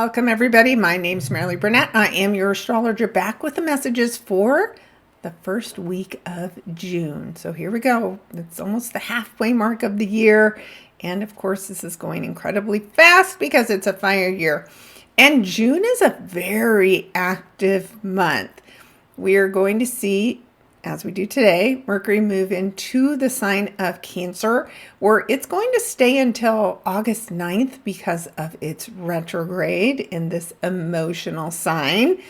Welcome, everybody. My name's Maralee Burnett. I am your astrologer, back with the messages for the first week of June. So here we go. It's almost the halfway mark of the year. And of course, this is going incredibly fast because it's a fire year. And June is a very active month. We are going to see, as we do today, Mercury move into the sign of Cancer, where it's going to stay until August 9th because of its retrograde in this emotional sign.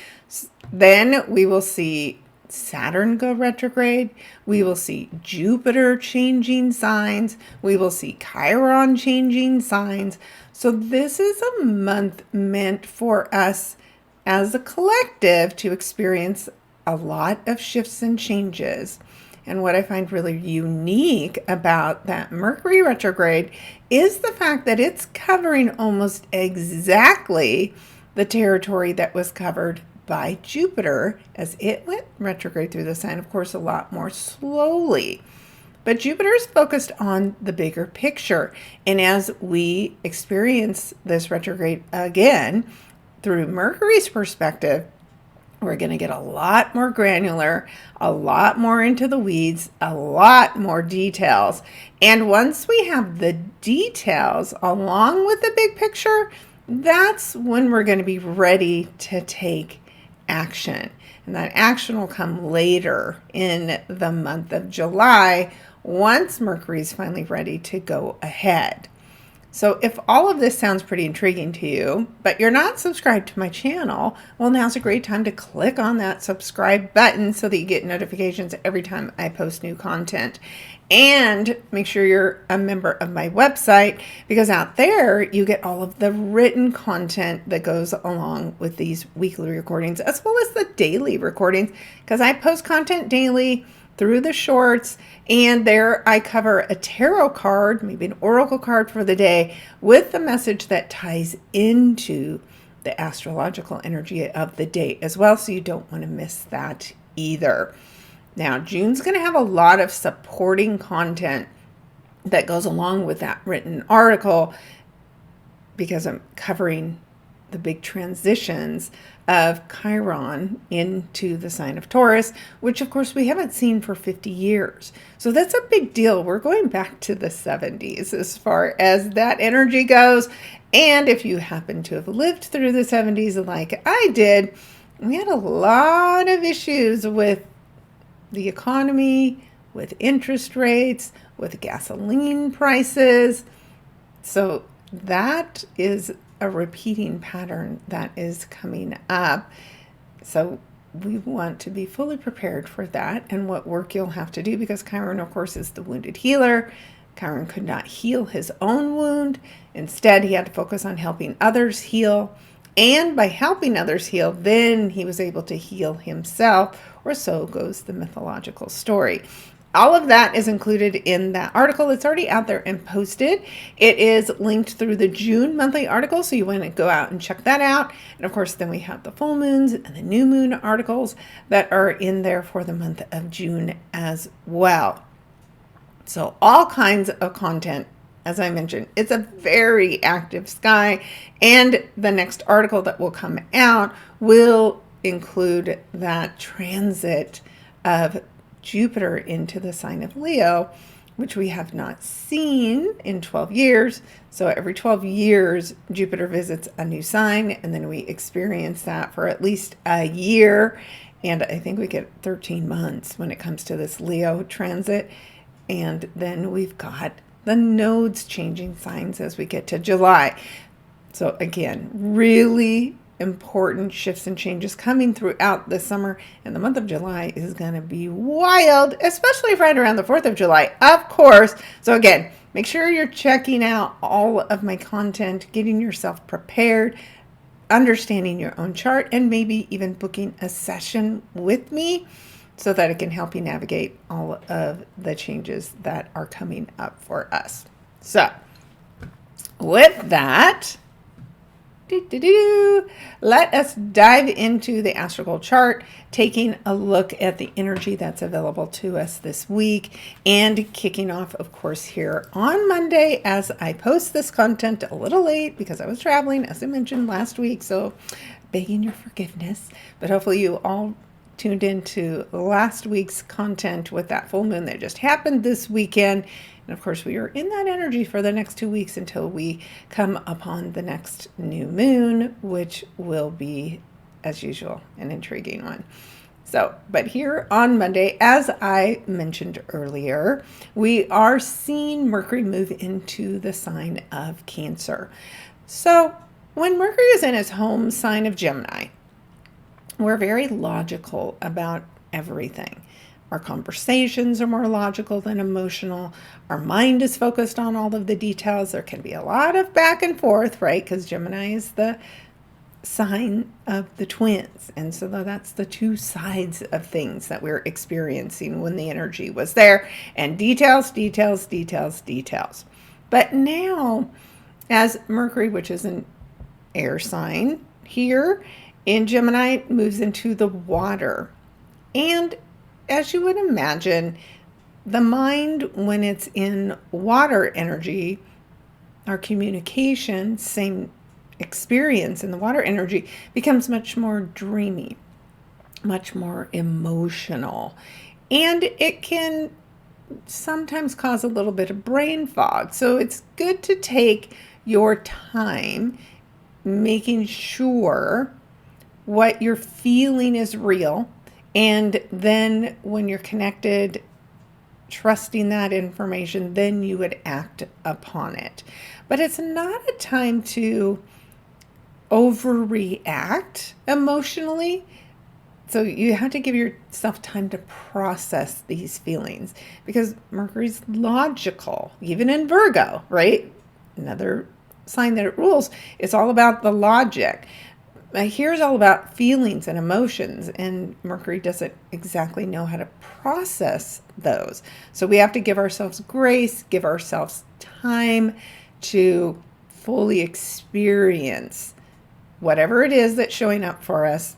Then we will see Saturn go retrograde. We will see Jupiter changing signs. We will see Chiron changing signs. So this is a month meant for us as a collective to experience a lot of shifts and changes. And what I find really unique about that Mercury retrograde is the fact that it's covering almost exactly the territory that was covered by Jupiter as it went retrograde through the sign, of course, a lot more slowly. But Jupiter is focused on the bigger picture. And as we experience this retrograde again through Mercury's perspective, we're going to get a lot more granular, a lot more into the weeds, a lot more details. And once we have the details along with the big picture, that's when we're going to be ready to take action. And that action will come later in the month of July once Mercury is finally ready to go ahead. So if all of this sounds pretty intriguing to you, but you're not subscribed to my channel, well, now's a great time to click on that subscribe button so that you get notifications every time I post new content. And make sure you're a member of my website, because out there you get all of the written content that goes along with these weekly recordings, as well as the daily recordings, because I post content daily through the shorts, and there I cover a tarot card, maybe an oracle card for the day, with the message that ties into the astrological energy of the day as well, so you don't want to miss that either. Now, June's going to have a lot of supporting content that goes along with that written article, because I'm covering the big transitions of Chiron into the sign of Taurus, which of course we haven't seen for 50 years. So that's a big deal. We're going back to the 70s as far as that energy goes. And if you happen to have lived through the 70s like I did, we had a lot of issues with the economy, with interest rates, with gasoline prices. So that is a repeating pattern that is coming up. So we want to be fully prepared for that and what work you'll have to do, because Chiron, of course, is the wounded healer. Chiron could not heal his own wound. Instead, he had to focus on helping others heal. And by helping others heal, then he was able to heal himself, or so goes the mythological story. All of that is included in that article. It's already out there and posted. It is linked through the June monthly article, so you want to go out and check that out. And of course, then we have the full moons and the new moon articles that are in there for the month of June as well. So all kinds of content. As I mentioned, it's a very active sky, and the next article that will come out will include that transit of Jupiter into the sign of Leo, which we have not seen in 12 years. So every 12 years, Jupiter visits a new sign, and then we experience that for at least a year. And I think we get 13 months when it comes to this Leo transit. And then we've got the nodes changing signs as we get to July. So again, really important shifts and changes coming throughout the summer, and the month of July is going to be wild, especially right around the 4th of July, of course. So again, make sure you're checking out all of my content, getting yourself prepared, understanding your own chart, and maybe even booking a session with me so that it can help you navigate all of the changes that are coming up for us. So with that, Let us dive into the astral chart, taking a look at the energy that's available to us this week, and kicking off, of course, here on Monday as I post this content a little late because I was traveling, as I mentioned last week, so begging your forgiveness. But hopefully you all tuned into last week's content with that full moon that just happened this weekend. And of course, we are in that energy for the next 2 weeks until we come upon the next new moon, which will be, as usual, an intriguing one. So, but here on Monday, as I mentioned earlier, we are seeing Mercury move into the sign of Cancer. So, when Mercury is in his home sign of Gemini, we're very logical about everything. Our conversations are more logical than emotional. Our mind is focused on all of the details. There can be a lot of back and forth, right? Because Gemini is the sign of the twins. And so that's the two sides of things that we're experiencing when the energy was there. And details. But now, as Mercury, which is an air sign here in Gemini, moves into the water. And as you would imagine, the mind, when it's in water energy, our communication, same experience in the water energy, becomes much more dreamy, much more emotional. And it can sometimes cause a little bit of brain fog. So it's good to take your time making sure what you're feeling is real. And then when you're connected, trusting that information, then you would act upon it. But it's not a time to overreact emotionally. So you have to give yourself time to process these feelings because Mercury's logical, even in Virgo, right? Another sign that it rules. It's all about the logic. Here's all about feelings and emotions, and Mercury doesn't exactly know how to process those. So we have to give ourselves grace, give ourselves time to fully experience whatever it is that's showing up for us,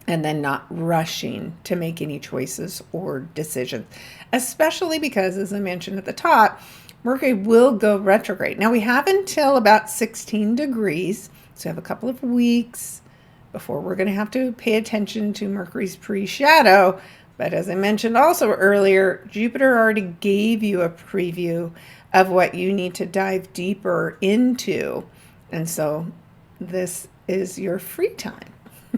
and then not rushing to make any choices or decisions, especially because, as I mentioned at the top, Mercury will go retrograde. Now we have until about 16 degrees. So we have a couple of weeks before we're going to have to pay attention to Mercury's pre-shadow. But as I mentioned also earlier, Jupiter already gave you a preview of what you need to dive deeper into. And so this is your free time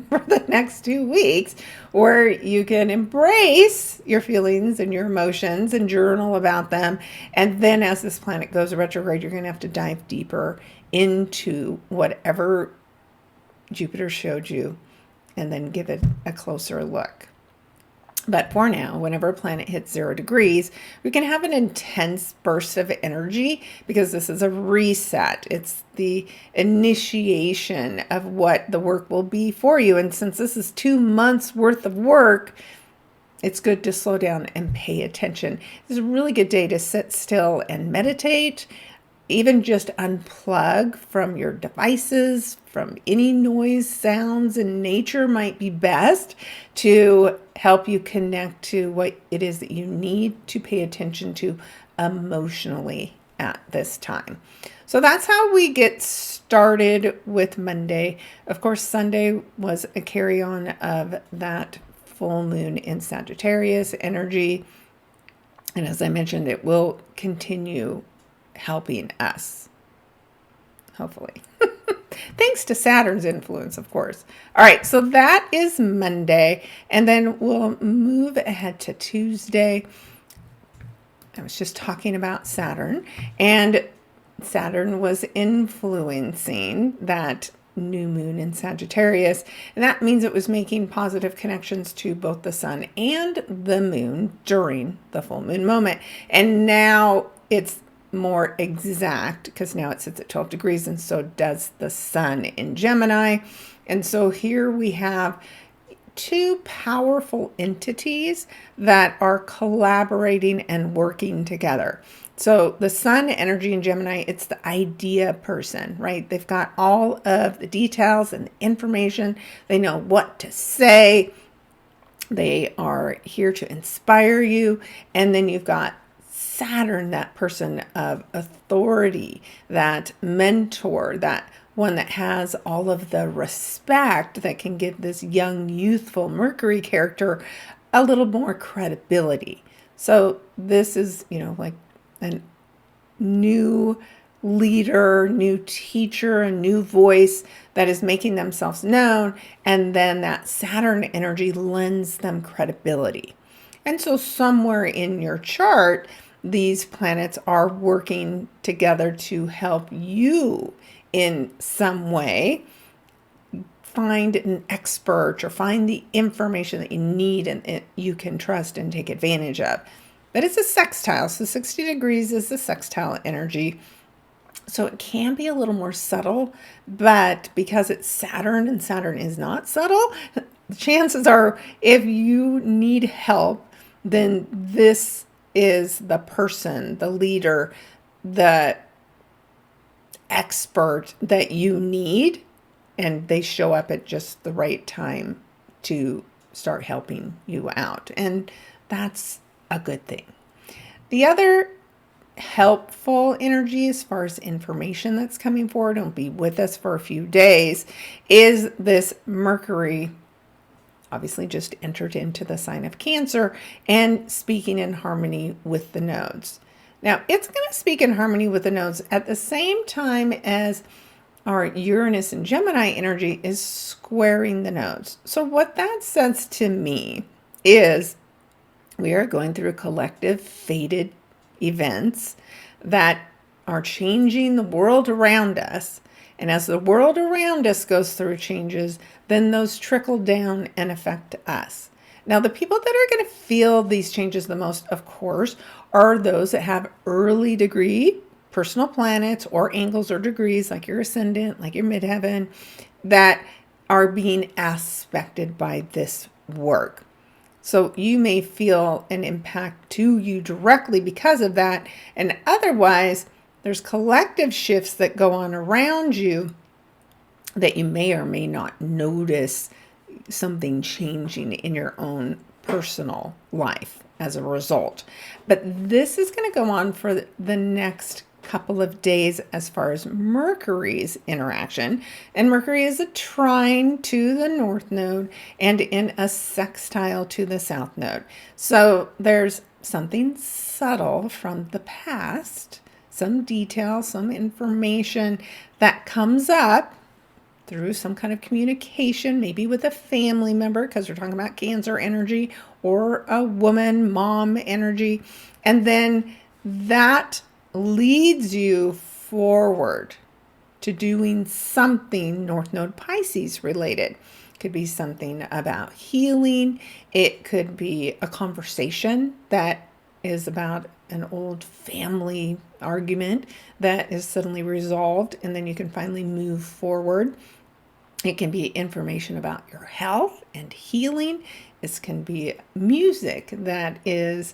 for the next 2 weeks where you can embrace your feelings and your emotions and journal about them. And then as this planet goes retrograde, you're going to have to dive deeper into whatever Jupiter showed you and then give it a closer look. But for now, whenever a planet hits 0 degrees, we can have an intense burst of energy because this is a reset. It's the initiation of what the work will be for you. And since this is 2 months worth of work, it's good to slow down and pay attention. It's a really good day to sit still and meditate. Even just unplug from your devices, from any noise, sounds, and nature might be best to help you connect to what it is that you need to pay attention to emotionally at this time. So that's how we get started with Monday. Of course, Sunday was a carry-on of that full moon in Sagittarius energy. And as I mentioned, it will continue helping us, hopefully. Thanks to Saturn's influence, of course. All right, so that is Monday, and then we'll move ahead to Tuesday. I was just talking about Saturn, and Saturn was influencing that new moon in Sagittarius, and that means it was making positive connections to both the sun and the moon during the full moon moment. And now it's more exact because now it sits at 12 degrees and so does the sun in Gemini. And so here we have two powerful entities that are collaborating and working together. So the sun energy in Gemini, it's the idea person, right? They've got all of the details and the information. They know what to say. They are here to inspire you. And then you've got Saturn, that person of authority, that mentor, that one that has all of the respect that can give this young, youthful Mercury character a little more credibility. So this is, like a new leader, new teacher, a new voice that is making themselves known. And then that Saturn energy lends them credibility. And so somewhere in your chart, these planets are working together to help you in some way find an expert or find the information that you need and you can trust and take advantage of. But it's a sextile, so 60 degrees is the sextile energy. So it can be a little more subtle, but because it's Saturn and Saturn is not subtle, the chances are if you need help, then this is the person, the leader, the expert that you need, and they show up at just the right time to start helping you out. And that's a good thing. The other helpful energy as far as information that's coming forward and will be with us for a few days is this Mercury, obviously just entered into the sign of Cancer and speaking in harmony with the nodes. Now, it's going to speak in harmony with the nodes at the same time as our Uranus and Gemini energy is squaring the nodes. So what that says to me is we are going through collective fated events that are changing the world around us. And as the world around us goes through changes, then those trickle down and affect us. Now, the people that are going to feel these changes the most, of course, are those that have early degree personal planets or angles or degrees like your ascendant, like your midheaven, that are being aspected by this work. So you may feel an impact to you directly because of that. And otherwise, there's collective shifts that go on around you that you may or may not notice something changing in your own personal life as a result. But this is going to go on for the next couple of days as far as Mercury's interaction. And Mercury is a trine to the North Node and in a sextile to the South Node. So there's something subtle from the past, some detail, some information that comes up through some kind of communication, maybe with a family member, because we're talking about Cancer energy, or a woman, mom energy. And then that leads you forward to doing something North Node Pisces related. It could be something about healing. It could be a conversation that is about an old family argument that is suddenly resolved, and then you can finally move forward. It can be information about your health and healing. It can be music that is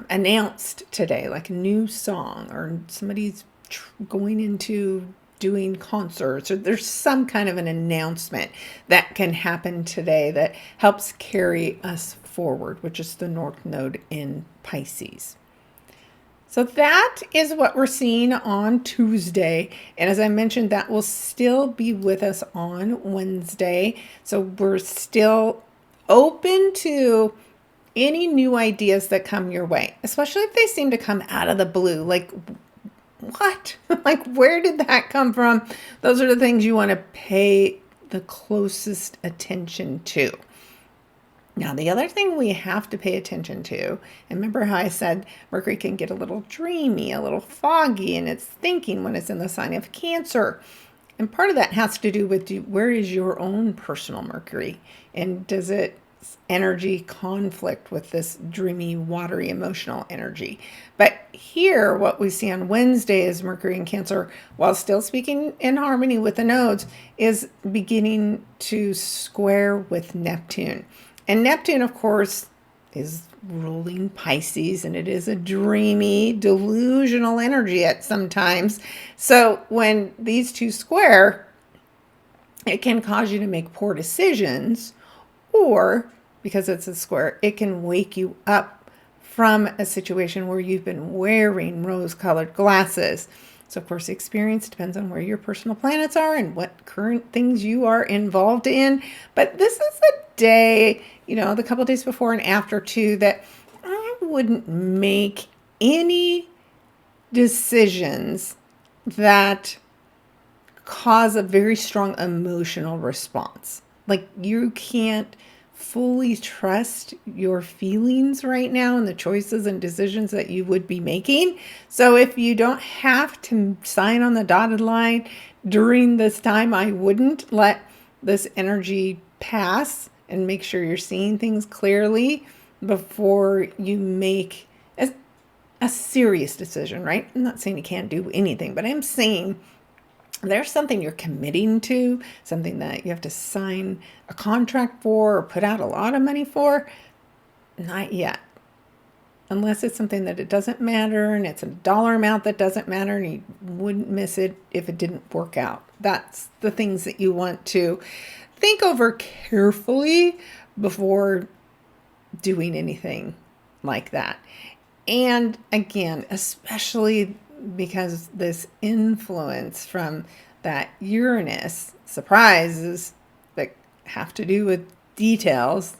announced today, like a new song, or somebody's going into doing concerts, or there's some kind of an announcement that can happen today that helps carry us forward, which is the North Node in Pisces. So that is what we're seeing on Tuesday. And as I mentioned, that will still be with us on Wednesday. So we're still open to any new ideas that come your way, especially if they seem to come out of the blue. Like, what? Like, where did that come from? Those are the things you want to pay the closest attention to. Now, the other thing we have to pay attention to, and remember how I said Mercury can get a little dreamy, a little foggy in its thinking when it's in the sign of Cancer. And part of that has to do with where is your own personal Mercury? And does it energy conflict with this dreamy, watery, emotional energy? But here, what we see on Wednesday is Mercury in Cancer, while still speaking in harmony with the nodes, is beginning to square with Neptune. And Neptune, of course, is ruling Pisces, and it is a dreamy, delusional energy at sometimes. So when these two square, it can cause you to make poor decisions, or because it's a square, it can wake you up from a situation where you've been wearing rose-colored glasses. So, of course, the experience depends on where your personal planets are and what current things you are involved in. But this is a day, the couple days before and after too, that I wouldn't make any decisions that cause a very strong emotional response. Like, you can't fully trust your feelings right now and the choices and decisions that you would be making. So if you don't have to sign on the dotted line during this time, I wouldn't let this energy pass, and make sure you're seeing things clearly before you make a serious decision, right? I'm not saying you can't do anything, but I'm saying there's something you're committing to, something that you have to sign a contract for or put out a lot of money for. Not yet. Unless it's something that it doesn't matter and it's a dollar amount that doesn't matter and you wouldn't miss it if it didn't work out. That's the things that you want to think over carefully before doing anything like that. And again, especially because this influence from that Uranus surprises that have to do with details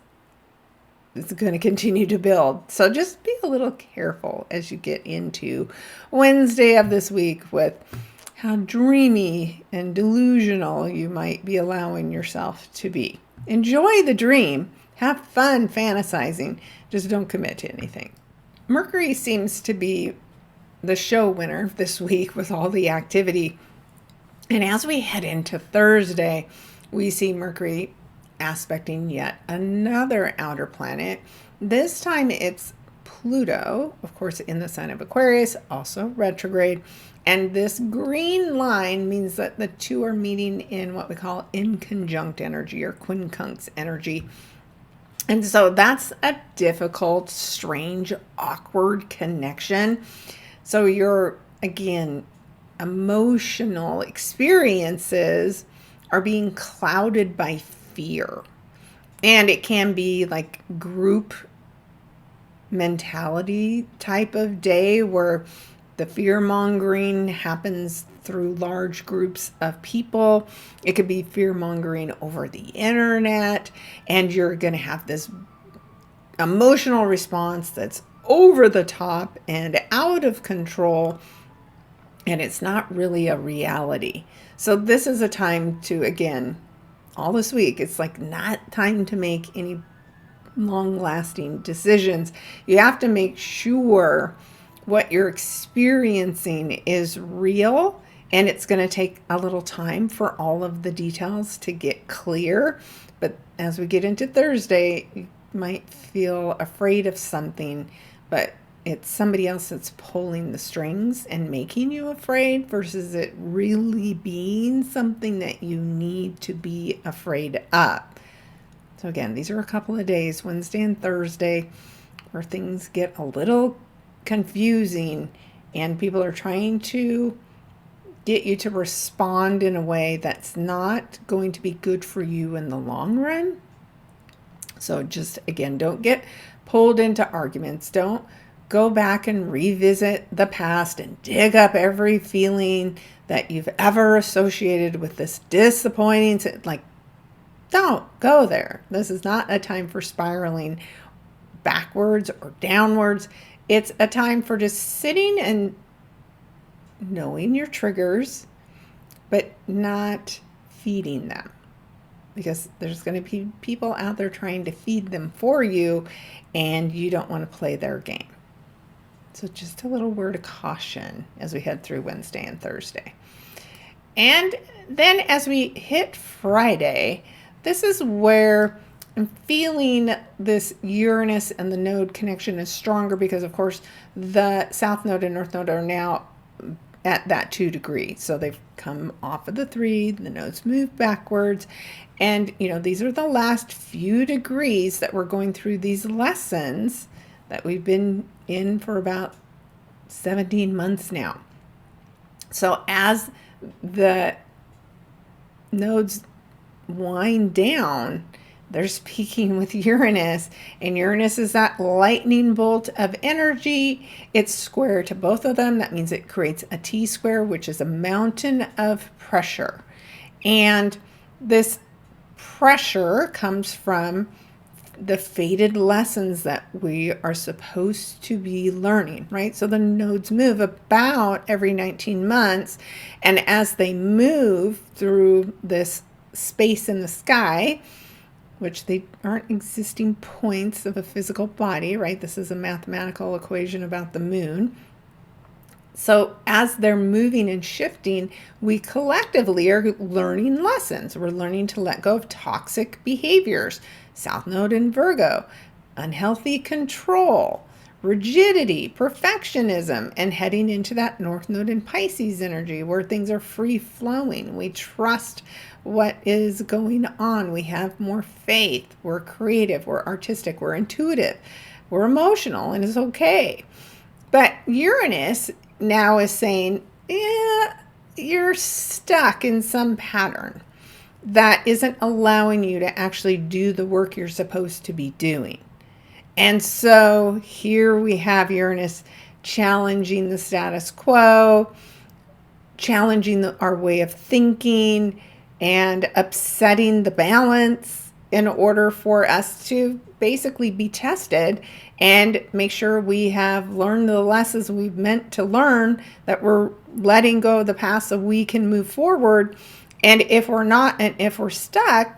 is going to continue to build. So just be a little careful as you get into Wednesday of this week with how dreamy and delusional you might be allowing yourself to be. Enjoy the dream. Have fun fantasizing. Just don't commit to anything. Mercury seems to be the show winner this week with all the activity. And as we head into Thursday, we see Mercury aspecting yet another outer planet. This time it's Pluto, of course, in the sign of Aquarius, also retrograde. And this green line means that the two are meeting in what we call inconjunct energy or quincunx energy. And so that's a difficult, strange, awkward connection. So your, again, emotional experiences are being clouded by fear. And it can be like group mentality type of day where the fear mongering happens through large groups of people. It could be fear mongering over the internet, and you're going to have this emotional response that's over the top and out of control, and it's not really a reality. So this is a time to, again, all this week, it's like not time to make any long-lasting decisions. You have to make sure what you're experiencing is real, and it's going to take a little time for all of the details to get clear. But as we get into Thursday, you might feel afraid of something, but it's somebody else that's pulling the strings and making you afraid versus it really being something that you need to be afraid of. So again, these are a couple of days, Wednesday and Thursday, where things get a little confusing and people are trying to get you to respond in a way that's not going to be good for you in the long run. So just, again, don't get pulled into arguments. Don't go back and revisit the past and dig up every feeling that you've ever associated with this disappointing, don't go there. This is not a time for spiraling backwards or downwards. It's a time for just sitting and knowing your triggers, but not feeding them. Because there's going to be people out there trying to feed them for you, and you don't want to play their game. So just a little word of caution as we head through Wednesday and Thursday. And then as we hit Friday, this is where I'm feeling this Uranus and the node connection is stronger because, of course, the South Node and North Node are now at that 2 degree. So they've come off of the 3, the nodes move backwards, And, these are the last few degrees that we're going through these lessons that we've been in for about 17 months now. So as the nodes wind down, they're speaking with Uranus, and Uranus is that lightning bolt of energy. It's square to both of them. That means it creates a T-square, which is a mountain of pressure. And this pressure comes from the fated lessons that we are supposed to be learning, right? So the nodes move about every 19 months. And as they move through this space in the sky, which they aren't existing points of a physical body, right? This is a mathematical equation about the moon. So as they're moving and shifting, we collectively are learning lessons. We're learning to let go of toxic behaviors, South Node in Virgo, unhealthy control, rigidity, perfectionism, and heading into that North Node in Pisces energy where things are free flowing. We trust what is going on. We have more faith. We're creative. We're artistic. We're intuitive. We're emotional, and it's okay. But Uranus now is saying, yeah, you're stuck in some pattern that isn't allowing you to actually do the work you're supposed to be doing. And so here we have Uranus challenging the status quo, challenging our way of thinking, and upsetting the balance in order for us to basically be tested and make sure we have learned the lessons we've meant to learn, that we're letting go of the past so we can move forward. And if we're not, and if we're stuck,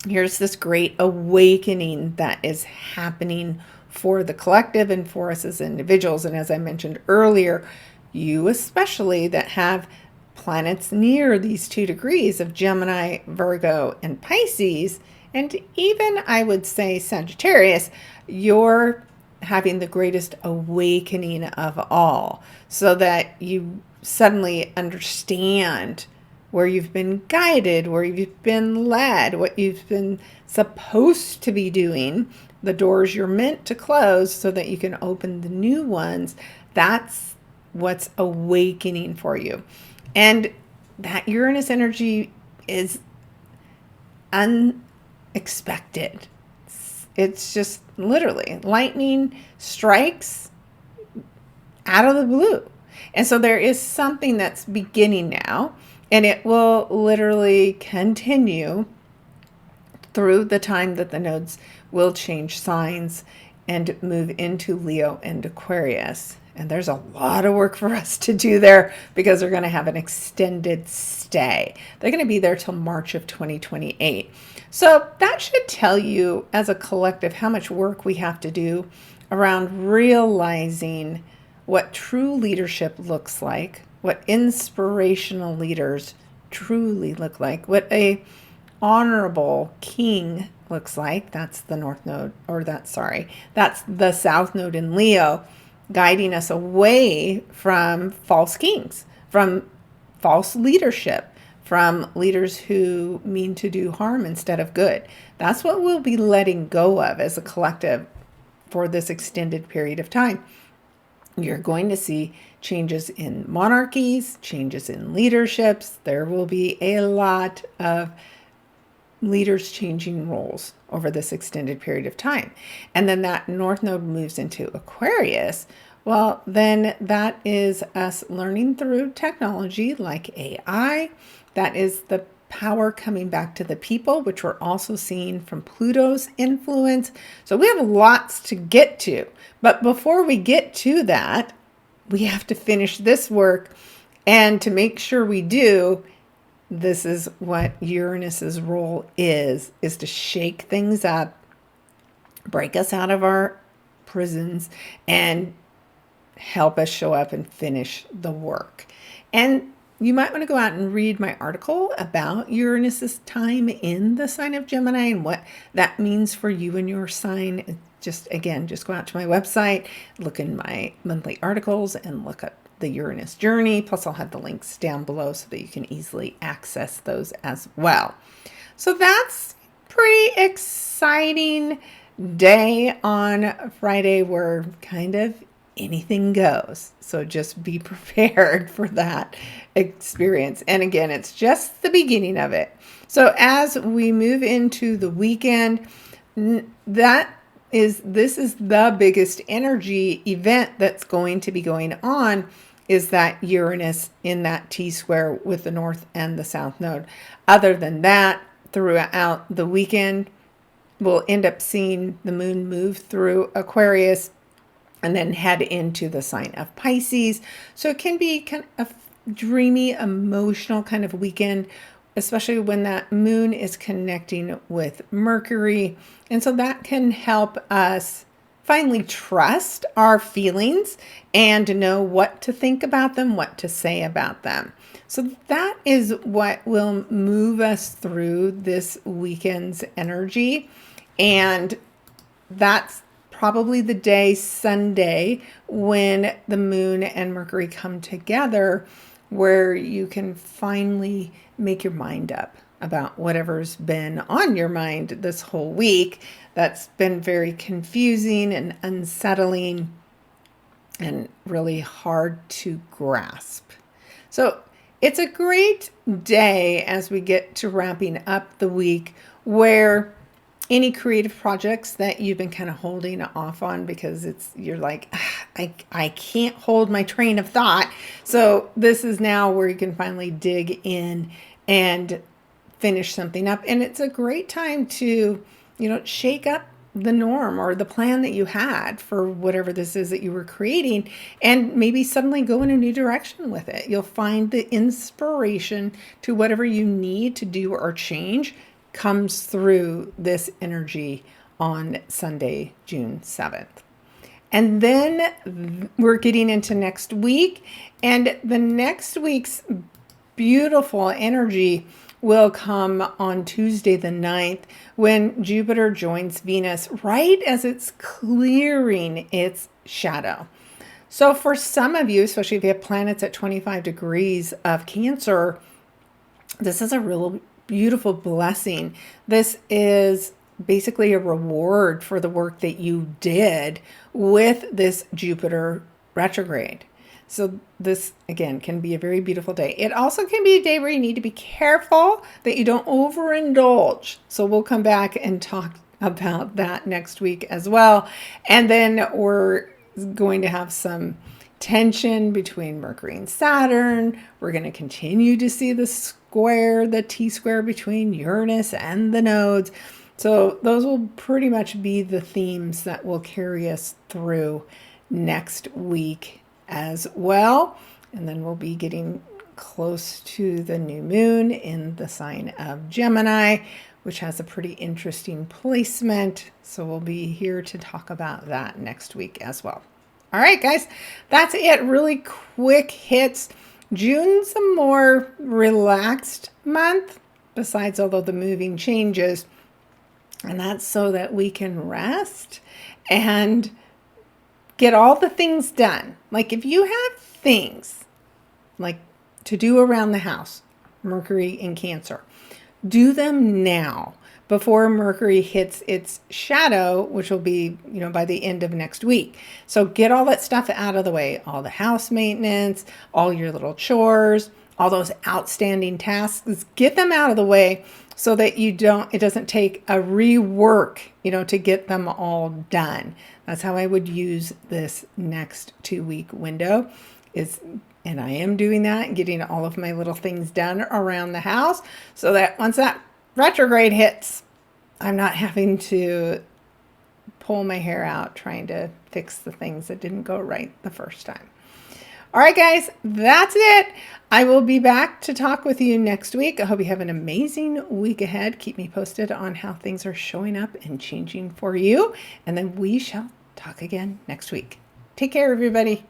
here's this great awakening that is happening for the collective and for us as individuals. And as I mentioned earlier, you especially that have planets near these 2 degrees of Gemini, Virgo, and Pisces, and even I would say Sagittarius, you're having the greatest awakening of all, so that you suddenly understand where you've been guided, where you've been led, what you've been supposed to be doing, the doors you're meant to close so that you can open the new ones. That's what's awakening for you. And that Uranus energy is unexpected. It's just literally lightning strikes out of the blue. And so there is something that's beginning now, and it will literally continue through the time that the nodes will change signs and move into Leo and Aquarius. And there's a lot of work for us to do there because they're going to have an extended stay. They're going to be there till March of 2028. So that should tell you as a collective how much work we have to do around realizing what true leadership looks like, what inspirational leaders truly look like, what a honorable king looks like. That's the North Node, that's the South Node in Leo, guiding us away from false kings, from false leadership, from leaders who mean to do harm instead of good. That's what we'll be letting go of as a collective for this extended period of time. You're going to see changes in monarchies, changes in leaderships. There will be a lot of leaders changing roles over this extended period of time. And then that North Node moves into Aquarius. Well, then that is us learning through technology like AI. That is the power coming back to the people, which we're also seeing from Pluto's influence. So we have lots to get to. But before we get to that, we have to finish this work. And to make sure we do, this is what Uranus's role is to shake things up, break us out of our prisons, and help us show up and finish the work. And you might want to go out and read my article about Uranus's time in the sign of Gemini and what that means for you and your sign. Just go out to my website, look in my monthly articles, and look up the Uranus journey. Plus, I'll have the links down below so that you can easily access those as well. So that's pretty exciting day on Friday where kind of anything goes. So just be prepared for that experience. And again, it's just the beginning of it. So as we move into the weekend, this is the biggest energy event that's going to be going on, is that Uranus in that T-square with the North and the South node. Other than that, throughout the weekend, we'll end up seeing the moon move through Aquarius and then head into the sign of Pisces. So it can be kind of a dreamy, emotional kind of weekend, especially when that moon is connecting with Mercury. And so that can help us finally trust our feelings and know what to think about them, what to say about them. So that is what will move us through this weekend's energy. And that's probably the day, Sunday, when the moon and Mercury come together, where you can finally make your mind up about whatever's been on your mind this whole week that's been very confusing and unsettling and really hard to grasp. So it's a great day as we get to wrapping up the week, where any creative projects that you've been kind of holding off on because you're like, I can't hold my train of thought. So this is now where you can finally dig in and finish something up. And it's a great time to, shake up the norm or the plan that you had for whatever this is that you were creating, and maybe suddenly go in a new direction with it. You'll find the inspiration to whatever you need to do or change comes through this energy on Sunday, June 7th. And then we're getting into next week, and the next week's beautiful energy will come on Tuesday the 9th, when Jupiter joins Venus right as it's clearing its shadow. So for some of you, especially if you have planets at 25 degrees of Cancer, this is a real beautiful blessing. This is basically a reward for the work that you did with this Jupiter retrograde. So this, again, can be a very beautiful day. It also can be a day where you need to be careful that you don't overindulge. So we'll come back and talk about that next week as well. And then we're going to have some tension between Mercury and Saturn. We're going to continue to see the T-square between Uranus and the nodes. So those will pretty much be the themes that will carry us through next week as well. And then we'll be getting close to the new moon in the sign of Gemini, which has a pretty interesting placement. So we'll be here to talk about that next week as well. All right, guys, that's it. Really quick hits. June's a more relaxed month, besides although the moving changes. And that's so that we can rest and get all the things done. Like if you have things like to do around the house, Mercury in Cancer, do them now before Mercury hits its shadow, which will be, by the end of next week. So get all that stuff out of the way, all the house maintenance, all your little chores, all those outstanding tasks, get them out of the way so that it doesn't take a rework, to get them all done. That's how I would use this next 2-week window and I am doing that, getting all of my little things done around the house so that once that retrograde hits, I'm not having to pull my hair out trying to fix the things that didn't go right the first time. All right, guys, that's it. I will be back to talk with you next week. I hope you have an amazing week ahead. Keep me posted on how things are showing up and changing for you. And then we shall talk again next week. Take care, everybody.